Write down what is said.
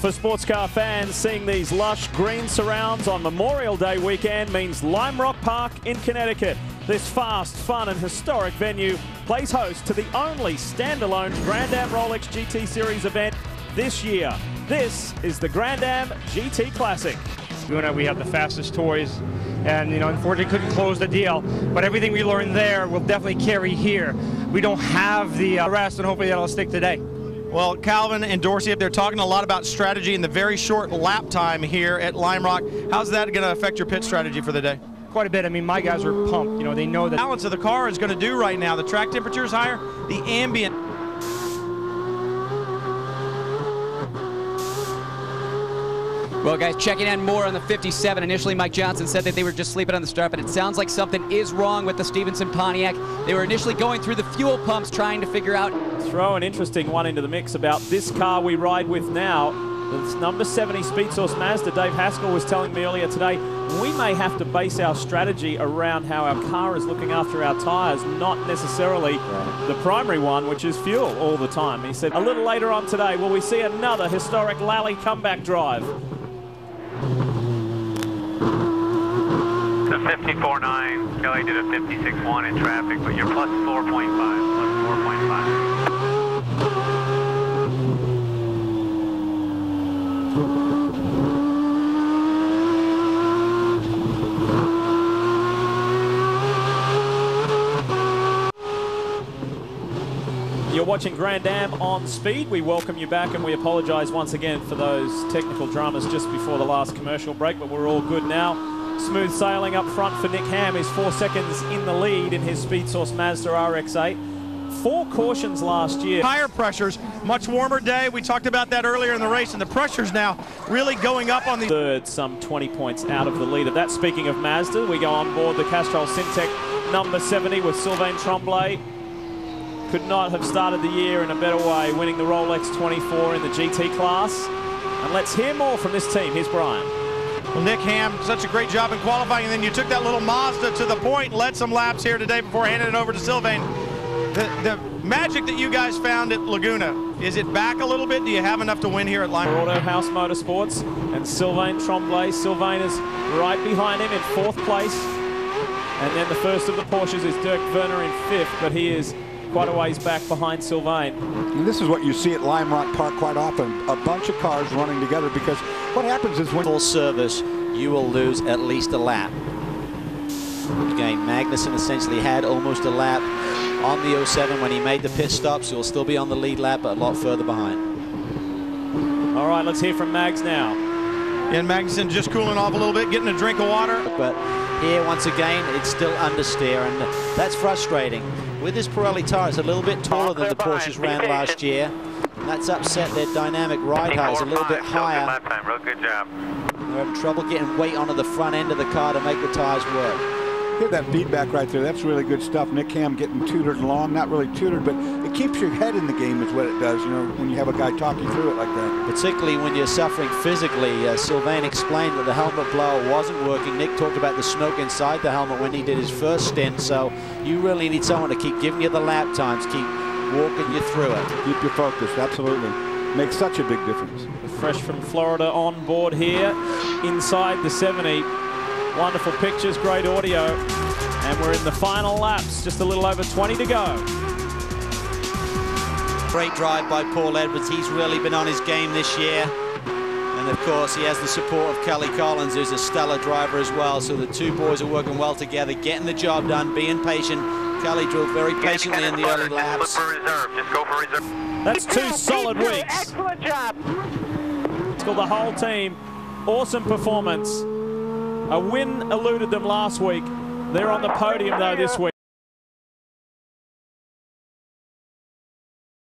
For sports car fans, seeing these lush green surrounds on Memorial Day weekend means Lime Rock Park in Connecticut. This fast, fun and historic venue plays host to the only standalone Grand Am Rolex GT Series event this year. This is the Grand Am GT Classic. We have the fastest toys, and unfortunately couldn't close the deal. But everything we learned there will definitely carry here. We don't have the rest, and hopefully that'll stick today. Well, Calvin and Dorsey, they're talking a lot about strategy and the very short lap time here at Lime Rock. How's that going to affect your pit strategy for the day? Quite a bit. I mean, my guys are pumped. They know that the balance of the car is going to do right now. The track temperature is higher, the ambient. Well, guys, checking in more on the 57. Initially, Mike Johnson said that they were just sleeping on the start, but it sounds like something is wrong with the Stevenson Pontiac. They were initially going through the fuel pumps trying to figure out. Throw an interesting one into the mix about this car we ride with now. It's number 70 Speed Source Mazda. Dave Haskell was telling me earlier today, we may have to base our strategy around how our car is looking after our tyres, not necessarily the primary one, which is fuel all the time. He said a little later on today, will we see another historic Lally comeback drive? The 54.9, Kelly did a 56.1 in traffic, but you're plus 4.5, plus 4.5. You're watching Grand Am on Speed. We welcome you back and we apologise once again for those technical dramas just before the last commercial break, but we're all good now. Smooth sailing up front for Nick Ham. He's 4 seconds in the lead in his Speed Source Mazda RX-8. 4 cautions last year. Tire pressures, much warmer day. We talked about that earlier in the race, and the pressure's now really going up on the third, some 20 points out of the leader. That's speaking of Mazda. We go on board the Castrol Syntec number 70 with Sylvain Tremblay. Could not have started the year in a better way, winning the Rolex 24 in the GT class. And let's hear more from this team. Here's Brian. Well, Nick Ham, such a great job in qualifying, and then you took that little Mazda to the point, led some laps here today before handing it over to Sylvain. The magic that you guys found at Laguna, is it back a little bit? Do you have enough to win here at Lime Rock? Autohouse Motorsports and Sylvain Tremblay. Sylvain is right behind him in 4th place. And then the first of the Porsches is Dirk Werner in 5th, but he is quite a ways back behind Sylvain. And this is what you see at Lime Rock Park quite often, a bunch of cars running together, because what happens is when full service, you will lose at least a lap. Again, Magnussen essentially had almost a lap on the 07 when he made the pit stops. He'll still be on the lead lap, but a lot further behind. All right, let's hear from Mags now. And Magnussen just cooling off a little bit, getting a drink of water. But here, once again, it's still understeer, and that's frustrating. With this Pirelli tire, it's a little bit taller than the Porsches ran last year. And that's upset their dynamic ride height is a little bit higher. Real good job. They're having trouble getting weight onto the front end of the car to make the tires work. hear that feedback right there. That's really good stuff. Nick Ham getting tutored along, not really tutored, but it keeps your head in the game is what it does, you know, when you have a guy talking through it like that. Particularly when you're suffering physically. Sylvain explained that the helmet blower wasn't working. Nick talked about the smoke inside the helmet when he did his first stint, so you really need someone to keep giving you the lap times, keep walking you through it. Keep you focused, absolutely. Makes such a big difference. Fresh from Florida on board here inside the 70. Wonderful pictures, great audio, and we're in the final laps, just a little over 20 to go. Great drive by Paul Edwards. He's really been on his game this year. And of course, he has the support of Kelly Collins, who's a stellar driver as well. So the two boys are working well together, getting the job done, being patient. Kelly drove very patiently in the early laps. Look for reserve. Just go for reserve. That's two solid weeks. Excellent job. It's called the whole team. Awesome performance. A win eluded them last week. They're on the podium though this week.